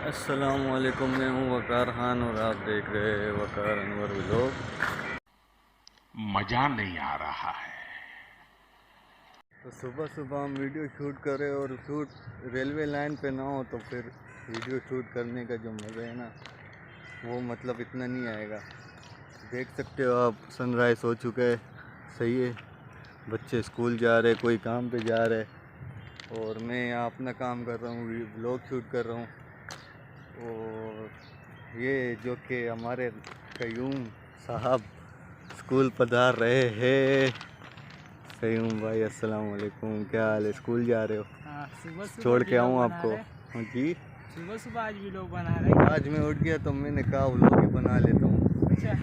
अस्सलामुअलैकुम, मैं हूँ वकार खान और आप देख रहे हैं वकार अनवर व्लॉग। मजा नहीं आ रहा है। तो सुबह सुबह हम वीडियो शूट करें और शूट रेलवे लाइन पे ना हो तो फिर वीडियो शूट करने का जो मज़ा है ना वो मतलब इतना नहीं आएगा। देख सकते हो आप, सनराइज़ हो चुका है, सही है। बच्चे स्कूल जा रहे, कोई काम पे जा रहे और मैं यहाँ अपना काम कर रहा हूँ, व्लॉग शूट कर रहा हूँ। और ये जो कि हमारे कयूम साहब स्कूल पधार रहे हैं। कयूम भाई अस्सलाम वालेकुम, क्या हाल है? स्कूल जा रहे हो? हाँ, सुबह छोड़ के आऊँ आपको? हाँ जी, सुबह सुबह आज भी लोग बना रहे हैं। आज मैं उठ गया तो मैंने कहा व्लॉग ही बना लेता हूँ। अच्छा,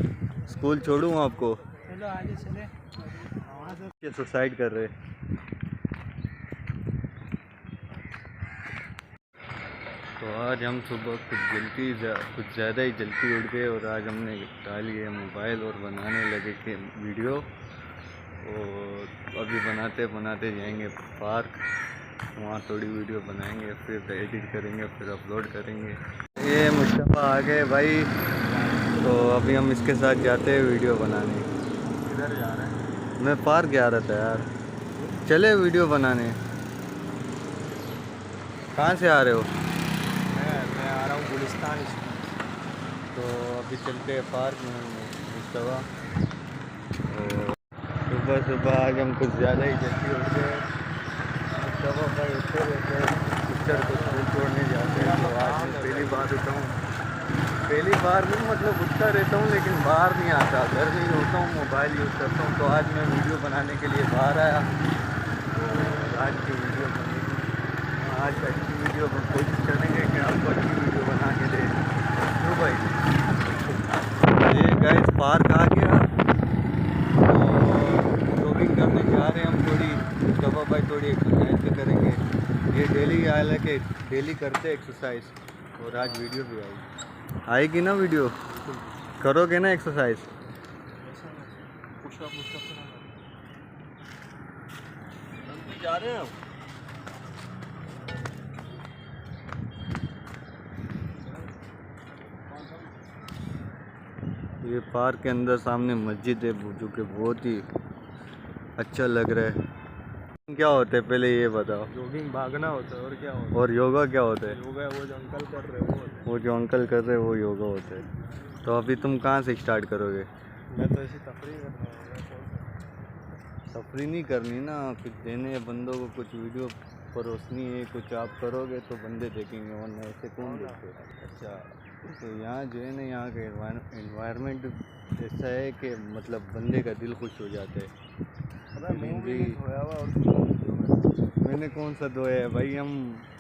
स्कूल छोड़ूँ आपको? चलो आगे चले। वहाँ से क्या सुसाइड कर रहे? तो आज हम सुबह कुछ ज़्यादा ही जल्दी उठ गए और आज हमने डाल लिया मोबाइल और बनाने लगे कि वीडियो। और अभी बनाते बनाते जाएंगे पार्क, वहाँ थोड़ी वीडियो बनाएंगे, फिर एडिट करेंगे, फिर अपलोड करेंगे। ये मुस्तफ़ा आ गए भाई, तो अभी हम इसके साथ जाते हैं वीडियो बनाने। किधर जा रहे हैं? मैं पार्क जा रहा था यार, चले वीडियो बनाने। कहाँ से आ रहे हो? मैं आ रहा हूँ गुलिस्तान। तो अभी चलते हैं पार्क में मुस्तफ़ा। और सुबह सुबह आज हम कुछ ज़्यादा ही जल्दी उठ गए। मुस्तफ़ा भाई उठते रहते हैं, पिक्चर को स्कूल छोड़ने जाते हैं। तो आज मैं पहली बार उठा हूँ, पहली बार नहीं मतलब उठता रहता हूँ लेकिन बाहर नहीं आता, घर में ही होता हूँ, मोबाइल यूज़ करता हूँ। तो आज मैं वीडियो बनाने के लिए बाहर आया और आज की वीडियो बनेगी। आज अच्छी वीडियो पर कोशिश करेंगे कि आपको अच्छी वीडियो बना के दें। क्यों भाई? ये गाइस पार्क आ गया, जॉगिंग करने जा रहे हैं हम थोड़ी। मुस्तफ़ा भाई थोड़ी एक्सरसाइज करेंगे, ये डेली हालांकि डेली करते एक्सरसाइज और आज वीडियो भी आएगी ना। वीडियो करोगे ना एक्सरसाइज? जा रहे हैं हम। ये पार्क के अंदर सामने मस्जिद है जो कि बहुत ही अच्छा लग रहा है। क्या होता है पहले ये बताओ? जॉगिंग भागना होता है और क्या होता है? और योगा क्या होता है? योगा वो जो अंकल कर रहे हैं वो होता है। वो जो अंकल कर रहे हैं वो योगा होता है। तो अभी तुम कहाँ से स्टार्ट करोगे? मैं तो ऐसी तफरीह कर रहा हूँ। तफरी नहीं करनी ना, कुछ देने हैं बंदों को, कुछ वीडियो परोसनी है, कुछ आप करोगे तो बंदे देखेंगे, वरना ऐसे कौन देखते? अच्छा, तो यहाँ जो है ना, यहाँ का एनवायरनमेंट ऐसा है कि मतलब बंदे का दिल खुश हो जाता है। मैंने कौन सा धोया है भाई? हम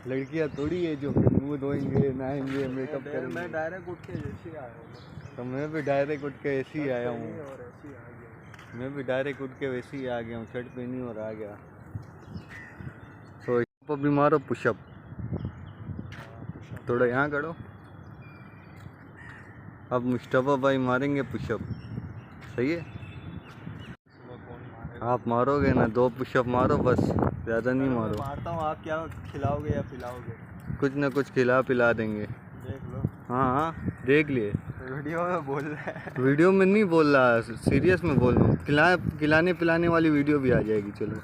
लड़कियाँ थोड़ी है जो फिर मुँह धोएंगे, नहाएंगे, मेकअप करेंगे। मैं डायरेक्ट उठ के जैसे आया हूँ। तो मैं भी डायरेक्ट उठ के ऐसे ही आया हूँ। और ऐसे ही आ गया। मैं भी डायरेक्ट उठ के वैसे ही आ गया हूँ, शर्ट पहनी और आ गया। तो यहाँ पर भी मारो पुशअप, थोड़ा यहाँ करो। अब मुस्तफ़ा भाई मारेंगे पुशअप, सही है? आप मारोगे ना, 2 पुशअप मारो बस, ज़्यादा नहीं मारो। मारता हूँ, आप क्या खिलाओगे या पिलाओगे? कुछ ना कुछ खिला पिला देंगे। देख लो, हाँ हाँ देख लिए। वीडियो में बोल रहा है। वीडियो में नहीं बोल रहा, सीरियस में बोल रहा हूँ। खिलाने पिलाने वाली वीडियो भी आ जाएगी। चलो,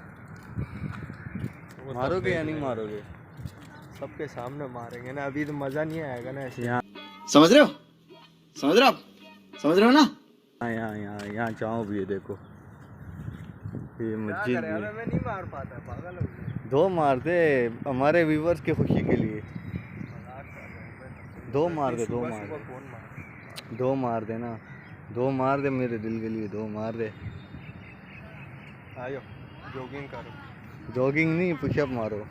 मारोगे या नहीं मारोगे? सबके सामने मारेंगे ना, अभी तो मज़ा नहीं आएगा ना ऐसे। यहाँ समझ रहे हो? समझ रहे हो? आप समझ रहे हो ना? यहाँ यहाँ यहाँ चाँव भी है, देखो ये मस्जिद भी है। मैं नहीं मार पाता, पागल हो गया। 2 मार दे हमारे व्यूवर्स की खुशी के लिए। 2 मार दे, 2 मार दे, कौन मार? 2 मार दे ना, 2 मार दे मेरे दिल के लिए, 2 मार दे। आयो जॉगिंग करो। जॉगिंग नहीं, पुशअप मारो।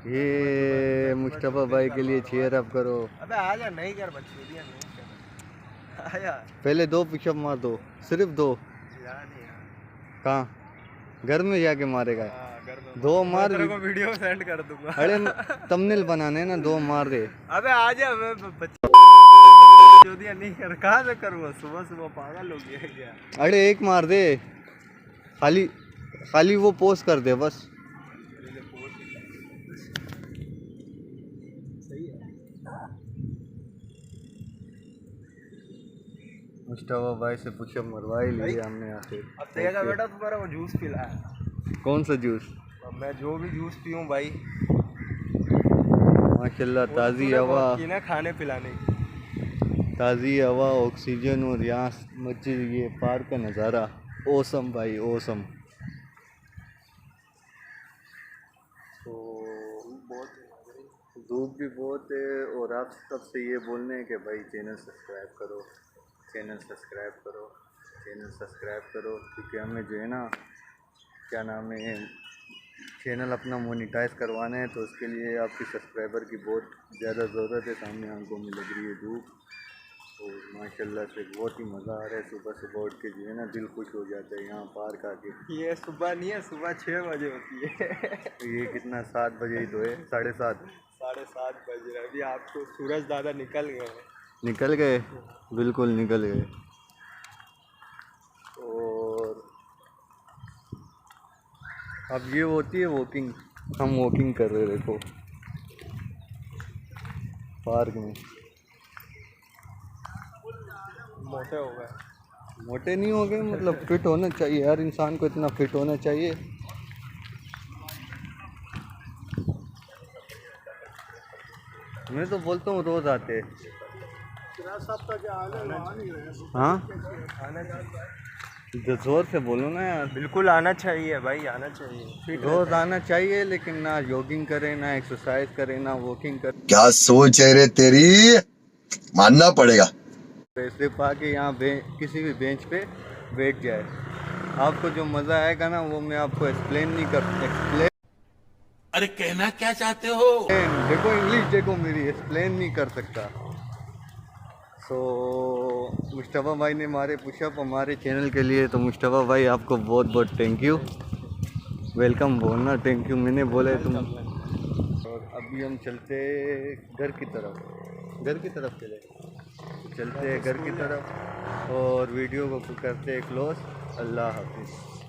ये मुस्तफ़ा भाई के लिए चीयर अप करो। अबे आजा, नहीं कर बच्चों, नहीं कर। आया पहले 2 पुशअप मार दो, सिर्फ 2। यार नहीं यार। कहाँ? घर में जाके मारेगा? घर में 2 मार। तेरे को वीडियो सेंड कर दूंगा। अरे थंबनेल बनाने ना, 2 मार दे। अबे आजा, मैं नहीं कर, कहाँ से करूँगा? सुबह सुबह पागल हो गया क्या? अरे 1 मार दे, खाली खाली वो पोस्ट कर दे बस। मुश्ताबा भाई से पुशअप मरवा ही लिए हमने आके। अब देगा बेटा तुम्हारा वो जूस पिलाया। कौन सा जूस? अब मैं जो भी जूस पीऊँ भाई, माशाल्लाह वो ताज़ी तूने हवा, बहुत की ना खाने पिलाने की। ताज़ी हवा, ऑक्सीजन और यहाँ मस्जिद, ये पार्क का नज़ारा ओसम भाई ओसम। तो धूप भी बहुत है और आप सबसे ये बोलने हैं कि भाई चैनल सब्सक्राइब करो, चैनल सब्सक्राइब करो, चैनल सब्सक्राइब करो, क्योंकि हमें जो है ना क्या नाम है चैनल अपना मोनेटाइज करवाना है, तो उसके लिए आपकी सब्सक्राइबर की बहुत ज़्यादा ज़रूरत है। सामने आंखों में लग रही है धूप और माशाल्लाह से बहुत ही मज़ा आ रहा है। सुबह सुबह उठ के जो है ना दिल खुश हो जाता है यहाँ पार्क आके। ये सुबह नहीं है, सुबह 6 बजे होती है। ये कितना 7 बजे ही तो है, 7:30 7:30 बज रहे अभी। आपको सूरज दादा निकल गए हैं। निकल गए, बिल्कुल निकल गए। और अब ये होती है वॉकिंग, हम वॉकिंग कर रहे देखो पार्क में। मोटे हो गए। मोटे नहीं हो गए, मतलब फिट होना चाहिए यार, इंसान को इतना फिट होना चाहिए। मैं तो बोलता हूँ रोज़ आते। हाँ जोर से बोलो ना यार। बिल्कुल आना चाहिए भाई, आना चाहिए। रोज़ आना चाहिए, लेकिन ना जॉगिंग करें, ना एक्सरसाइज करें, ना वॉकिंग करें। क्या सोच है रे तेरी, मानना पड़ेगा। सिर्फ आके यहाँ किसी भी बेंच पे बैठ जाए, आपको जो मज़ा आएगा ना वो मैं आपको एक्सप्लेन नहीं कर अरे कहना क्या चाहते हो? देखो इंग्लिश देखो मेरी, एक्सप्लेन नहीं कर सकता। सो मुश्तबा भाई ने मारे पुशअप हमारे चैनल के लिए, तो मुश्तबा भाई आपको बहुत बहुत थैंक यू, वेलकम बोलना, थैंक यू मैंने बोला तुम। और अभी हम चलते घर की तरफ चलते हैं घर की तरफ और वीडियो को करते हैं क्लोज। अल्लाह हाफिज़।